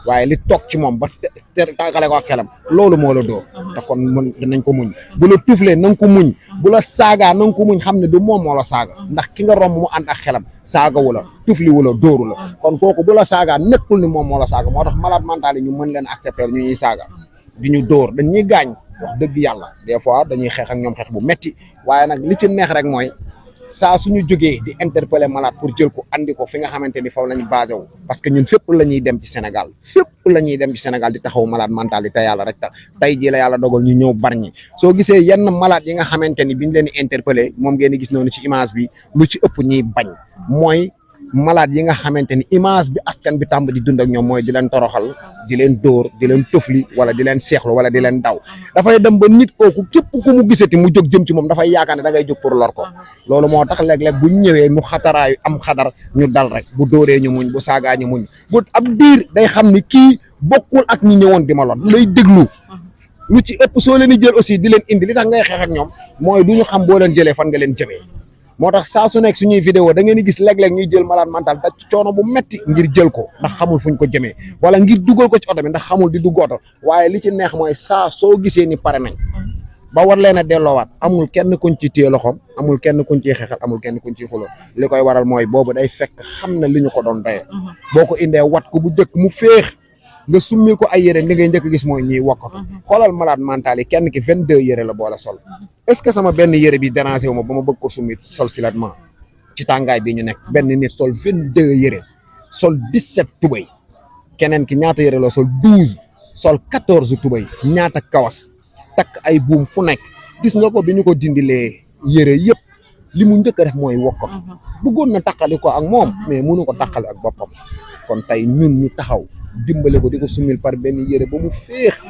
waaye li toog ci moom ba tàggale ko ak xelam loolu moo la dóor te kon mën dinañ ko muñ bu la tuflee na nga ko muñ bu la saagaa na nga ko muñ xam ne du moom moo la saaga ndax ki nga romb mu ànd ak xelam saaga wu la tufli wu la dóoru la kon kooku bu la saagaa nekkul ni moom moo la saaga moo tax malade mental yi ñu mën leen accepter ñu ñuy saaga di ñu dóor dañuy gaañ wax dëgg yàlla des fois dañuy xeex ak ñoom xeex bu metti waaye nag li ci neex rek mooy saa suñu jógee di interpeller malade pour jël ko andi ko fi nga xamante ni faw lañu basé wu parce que ñun fépp la ñuy dem ci Sénégal di taxaw malade mental yi te yàlla rek tax tey jii la yàlla dogal ñu ñëw Bargny soo gisee yenn malade yi nga xamante ni biñ leen di interpeller moom ngeen di gis noonu ci image bi lu ci ëpp ñuy bañ mooy malade yi nga xamante ni image bi askan bi tàmb di dund ak ñoom mooy di leen toroxal di leen dóor di leen tofli wala di leen seexlu wala di leen daw dafay dem ba nit kooku képp ku mu gisati mu jóg jëm ci moom dafay yaakaar ne da ngay jóg pour lor ko loolu moo tax léeg-léeg bu ñëwee mu xataraayu am xadar ñu dal rek bu dóoree ñu muñ bu saagaa ñu muñ bu ab diir day xam ni kii bokkul ak ñi ñëwoon di ma lor lay déglu lu ci ëpp soo leen di jël aussi di leen indi li tax ngay xeex ak ñoom mooy du ñu xam boo leen jëlee fan nga leen jëmee moo tax saa su nekk suñuy vidéo da ngeen di gis léeg-léeg ñuy jël malade mental daj coono bu metti ngir jël ko ndax xamul fuñ ko jëmee wala ngir dugal ko ci oto bi ndax xamul di dugg oto waaye li ci neex mooy saa soo gisee ni pare nañ ba war leen a delloowaat amul kenn kuñ ci téye loxoom amul kenn kuñ ciy xeexal amul kenn kuñ ciy xuloo li koy waral mooy boobu day fekk xam na li ñu ko doon doyee boo ko indee wat ko bu jëkk mu féex nga summil ko ay yére li ngay njëkk gis mooy ñuy wokkatu xoolal malade mental yi kenn ki 22 yére la boole sol est-ce que sama benn yére bi dérangé wu ma ba ma bëgg ko summi sol silatement ci tàngaay bi ñu nekk benn nit sol 22 yére sol 17 tubay keneen ki ñaata yére la sol 12 sol 14 tubay ñaata kawas takk ay buum fu nekk gis nga ko bi ñu ko dindilee yére yëpp li mu njëkk a def mooy wokkatu bëggoon na taqali ko ak moom mais mënu ko taqali ak boppam kon tey ñun ñu taxaw dimbale ko di ko sumil par benn yére ba mu féex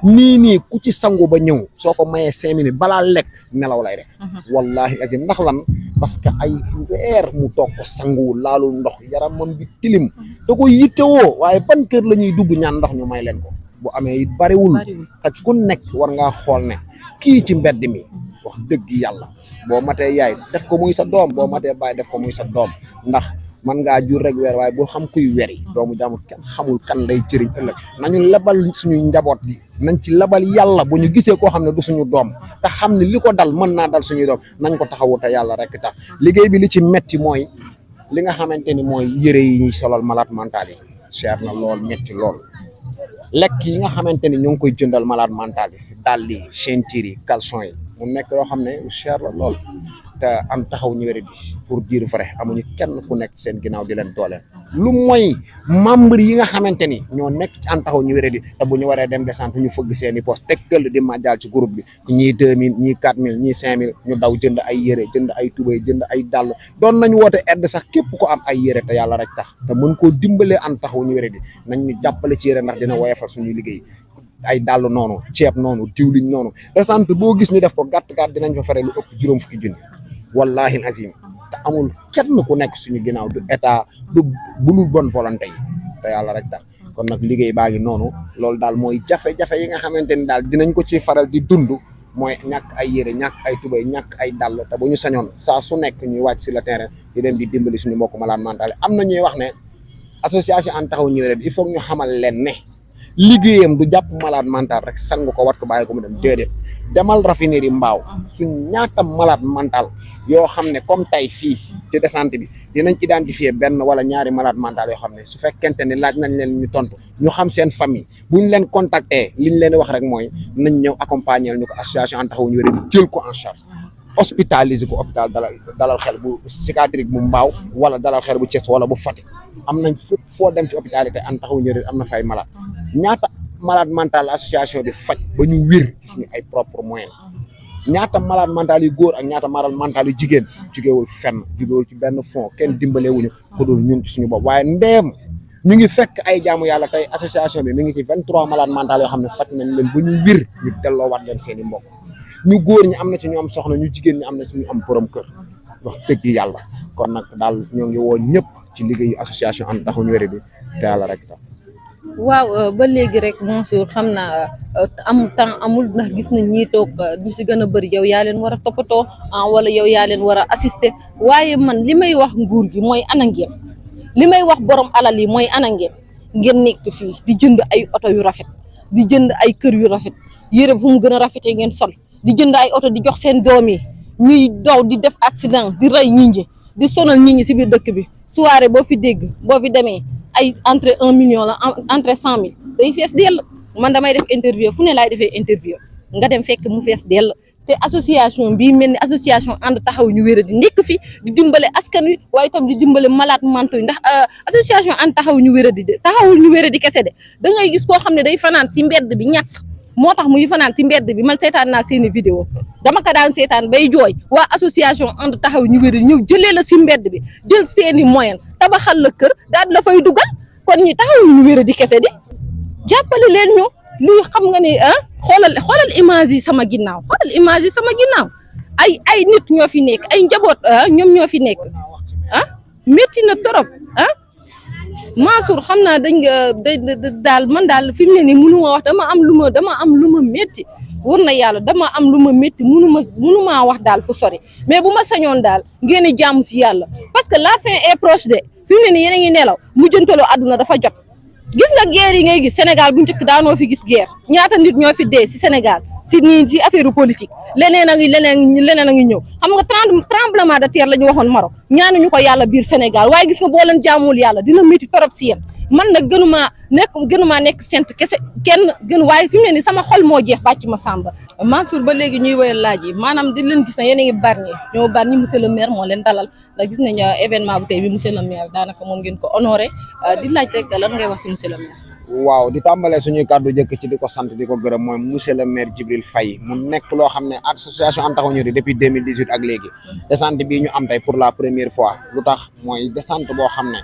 nii ku ci sangu ba ñëw soo ko mayee 5 minutes balaa lekk nelaw lay def wallahi azim ndax lan parce que ay weer mu toog ko sangu laalul ndox yaramam bi tilim da ko yittewoo waaye ban kër la ñuy dugg ñaan ndox ñu may leen ko bu amee it bariwul te ku nekk war ngaa xool ne kii ci mbedd mi wax dëgg yàlla boo matee yaay def ko muy sa doom boo matee baay def ko muy sa doom ndax man ngaa jur rek weer waaye bul xam kuy weri doomu jàmbur kenn xamul kan lay jëriñ ëllëg nañu lebal suñuy njaboot bi nañ ci lebal yàlla bu ñu gisee koo xam ne du suñu doom te xam ne li ko dal mën naa dal suñuy doom nañ ko taxawu te yàlla rek tax liggéey bi li ci metti mooy li nga xamante ni mooy yëre yi ñuy solal malade mental yi cher na lool metti lool lekk yi nga xamante ni ñoo ngi koy jëndal malade mental yi dàll yi ceinture yi caleçon yi mu nekk loo xam ne cher la lool te am taxaw ñu wéri di pour dire vrai amuñu kenn ku nekk seen ginnaaw di leen dooleel lu mooy membre yi nga xamante ni ñoo nekk ci am taxaw ñu wéri di te bu ñu waree dem descente ñu fëgg seen i poste tekkal di màjjal ci groupe bi ñii 2000 ñii 4000 ñii 5000 ñu daw jënd ay yére jënd ay tubéy jënd ay dàll doon nañ woote aide sax képp ko am ay yére te yàlla rek tax te mën koo dimbalee am taxaw ñu wéri di nañ ñu jàppale ci yére ndax dina woyofal suñuy liggéey ay dàll noonu ceeb noonu diwliñ noonu descente boo gis ñu def ko gàtt dinañ fa fare lu ëpp juróom fukki junni wallahi azim te amul kenn ku nekk suñu ginnaaw du état du bulul bonne volonté yi te yàlla rek tax kon nag liggéey baa ngi noonu loolu daal mooy jafe-jafe yi nga xamante ni daal dinañ ko ci faral di dund mooy ñàkk ay yére ñàkk ay tubéy ñàkk ay dàll te bu ñu sañoon saa su nekk ñuy wàcc si le terrain di dem di dimbali suñu mbokk malade mental am na ñuy wax ne association Ànd Taxawu Ñi Wéré il faut ñu xamal leen ne liggéeyam du jàpp malade mental rek sang ko wat ko bàyyi ko mu dem déedéet demal raffinerie Mbaaw suñ ñaata malade mental yoo xam ne comme tey fii ci descente bi dinañ identifier benn wala ñaari malade mental yoo xam ne su fekkente ne laaj nañ leen ñu tontu ñu xam seen famille buñ leen contacter liñ leen wax rek mooy nañ ñëw accompagner ñu ko association Ànd Taxawu Ñi Wéré jël ko en charge hospitaliser ko hôpital dalal xel bu psychiatrique bu Mbao wala dalal xel bu Thiès wala bu Fatick am nañ foo dem ci hôpital yi te Ande Taxawu ñu wéradi am na fay malade ñaata malade mental association bi faj ba ñu wér ci suñu ay propre moyen ñaata malade mental yu góor ak ñaata malade mental yu jigéen jugewul fenn jugewul ci benn fond kenn dimbalewuñu ko dul ñun ci suñu bopp waaye ndeem ñu ngi fekk ay jaamu yàlla tey association bi mi ngi ci 23 malade mental yoo xam ne faj nañ leen ba ñu wér ñu delloowaat leen seen i mbokk ñu góor ñi am na ci ñu am soxna ñu jigéen ñi am na ci ñu am borom kër wax dëgg yàlla kon nag daal ñoo ngi woo ñëpp ci liggéeyu association Ande Taxawu ñu wéradi te yàlla rek tax. waaw ba léegi rek Mansour xam naa am temps amul ndax gis nañ ñii toog ñu si gën a bëri yow yaa leen war a toppatoo wala yow yaa leen war a assister waaye man li may wax nguur gi mooy ana ngeen li may wax borom alal yi mooy ana ngeen nekk fii di jënd ay oto yu rafet di jënd ay kër yu rafet yére fu mu gën a rafetee ngeen sol di jënd ay oto di jox seen doom yi ñuy daw di def accident di rey nit ñi di sonal nit ñi si biir dëkk bi soirée boo fi dégg boo fi demee ay entrée 1 million la entrée 100 000 day fees dell man damay def interview fu ne laay defee interview nga dem fekk mu fees dell te association bii mel ni association Ande Taxawu ñu wéradi nekk fi di dimbale askan wi waaye itam di dimbale malade mentaux yi ndax association Ande Taxawu ñu wéradi de taxawul ñu wéradi kese de da ngay gis koo xam ne day fanaan ci mbedd bi ñàkk moo tax muy fanaan ci mbedd bi man seetaan naa seeni vidéo dama ko daan seetaan bay jooy waa association Ande Taxawu ñu wéradi ñëw jëlee la ci mbedd bi jël seeni moyen tabaxal la kër daal la fay dugal kon ñi taxawu ñu wéradi kese de jàppale leen ñu lii xam nga ne xoolal image yi sama ginnaaw ay nit ñoo fi nekk ay njaboot ñoom ñoo fi nekk métti na trop Mansour xam naa daal man daal fi mu ne nii mënuma wax dama am lu ma métti wër na yàlla dama am lu ma métti mënumaa wax daal fu sori mais bu ma sañoon daal ngeen di jàmm si yàlla parce que la fin est proche de fi mu ne nii yéen a ngi nelaw mujjantaloo àdduna dafa jot gis nga guerre yi ngay gis Sénégal bu njëkk daanoo fi gis guerre ñaata nit ñoo fi dee si Sénégal si nii ci affaire politique leneen a ngi ñëw xam nga tremblement de terre la ñu waxoon Maroc ñaanuñu ko yàlla biir Sénégal waaye gis nga boo leen jaamul yàlla dina métti torop si yéen man nag gënumaa nekk sent kese kenn gën waaye fi mu ne nii sama xol moo jeex bàcc ma sàmba Mansour ba léegi ñuy woyal laaj yi maanaam di leen gis na yéen a ngi Bargny monsieur le maire moo leen dalal ndax gis nañ événement bu tey bi monsieur le maire daanaka moom ngeen ko honoré di laaj rek lan ngay wax si monsieur le maire. waaw di tàmbalee suñuy kàddu jëkk ci di ko sant di ko gërëm mooy monsieur le maire Djibril Faye mu nekk loo xam ne association Ande Taxawu ñu wéradi depuis 2018 ak léegi descente bii ñu am tey pour la première fois lu tax mooy descente boo xam ne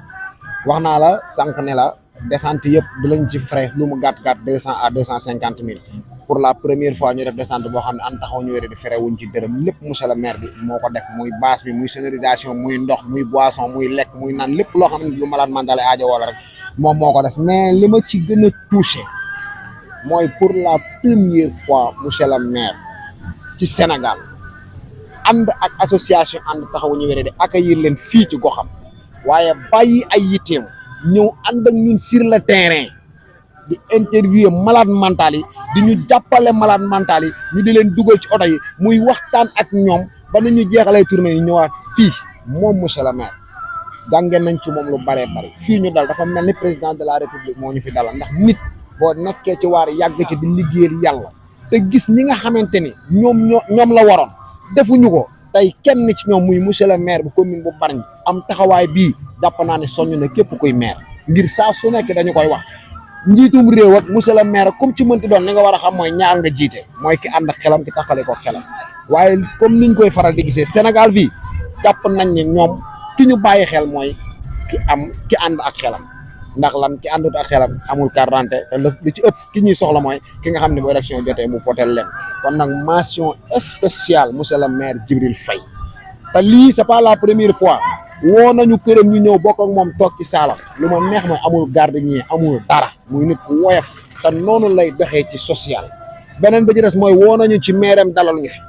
wax naa la sànq ne la descente yëpp di lañ ci frais lu mu gàtt 200 à 250 000 pour la première fois ñu def descente boo xam ne Ande Taxawu ñu wéradi frais wuñ ci dërëm lépp monsieur le maire bi moo ko def muy base bi muy sonorisation muy ndox muy boisson muy lekk muy naan lépp loo xam ne lu malade mental aajo wala rek moom moo ko def mais li ma ci gën a touché mooy pour la première fois monsieur le maire ci Sénégal ànd ak association Ande Taxawu ñu wéradi accueillir leen fii ci goxam waaye bàyyi ay yitteem ñëw ànd ak ñun sur le terrain di interviewer malade mental yi di ñu jàppale malade mental yi ñu di leen dugal ci oto yi muy waxtaan ak ñoom ba nu ñu jeexalee tournée yi ñëwaat fii moom monsieur le maire jàngeen nañ ci moom lu bare bari fii ñu dal dafa mel ni président de la république moo ñu fi dalal ndax nit boo nekkee ci waar yàgg ci di liggéeyal yàlla te gis ñi nga xamante ni ñoom la waroon defuñu ko tey kenn ci ñoom muy monsieur le maire bu commune bu Bargny am taxawaay bii jàpp naa ne soññ na képp kuy maire ngir saa su nekk dañu koy wax njiitum réew ak monsieur le maire comme ci mënti doon li nga war a xam mooy ñaar nga jiite mooy ki ànd ak xelam ki taxale ko xelam waaye comme niñ koy faral di gisee Sénégal fii jàpp nañ ne ñoom ki ñu bàyyi xel mooy ki ànd ak xelam ndax lan ki àndut ak xelam amul carte d'identité te li ci ëpp ki ñuy soxla mooy ki nga xam ne bu élection jotee mu votel leen kon nag mention spéciale monsieur le maire Djibril Faye te lii c'est pas la première fois woo nañu këram ñu ñëw bokk ak moom toog ci saalam lu ma neex mooy amul gardien amul dara muy nit ku woyof te noonu lay doxee ci social beneen ba ci des mooy woo nañu ci maireem dalal ñu fi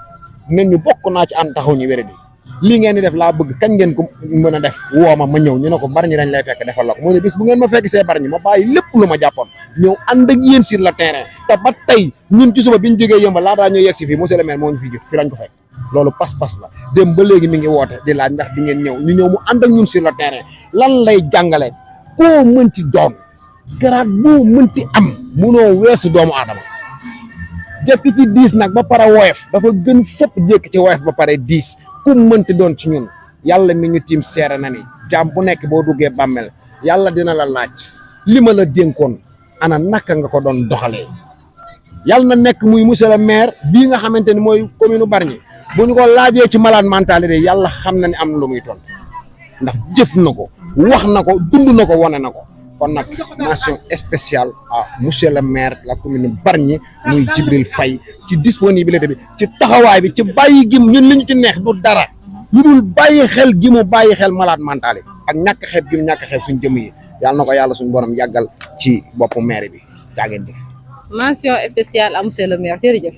ne ñu bokk naa ci Ande Taxawu ñu wéradi lii ngeen di def laa bëgg kañ ngeen ko mën a def woo ma ñëw ñu ne ko Bargny dañ lay fekk defal la ko mu ne bis bu ngeen ma fekk see Bargny ma bàyyi lépp lu ma jàppoon ñëw ànd ak yéen sur le terrain te ba tey ñun ci suba bi ñu jógee Yëmbal laataa ñuy yegg si fii monsieur le maire moo ñu fi jot fi lañ ko fekk loolu pas-pas la dem ba léegi mi ngi woote di laaj ndax di ngeen ñëw ñu ñëw mu ànd ak ñun sur le terrain lan lay jàngale koo mënti doon garaat boo mënti am munoo weesu doomu aadama jekki ci diis nag ba pare woyof dafa gën fopp jékki ci woyof ba pare diis ku mënti doon ci ñun yàlla mi ñu tiim seere na ni jaam bu nekk boo duggee bàmmel yàlla dina la laaj li ma la dénkoon ana naka nga ko doon doxalee yàlla na nekk muy monsieur le maire bii nga xamante ni mooy commune Bargny bu ñu ko laajee ci malade mental de yàlla xam na ne am na lu muy tontu ndax jëf na ko wax na ko dund na ko wane na ko kon nag mention spéciale à monsieur le maire de la commune Bargny muy Djibril Faye ci disponibilité bi ci taxawaay bi ci bàyyi gim ñun li ñu ci neex du dara lu dul bàyyi xel gi mu bàyyi xel malade mental yi ak ñàkk xeeb gi mu ñàkk xeeb suñ jëm yi yàlla na ko yàlla suñu borom yàggal ci boppu maire bi jaa ngeen jëf. mention spéciale à monsieur le maire jërëjëf.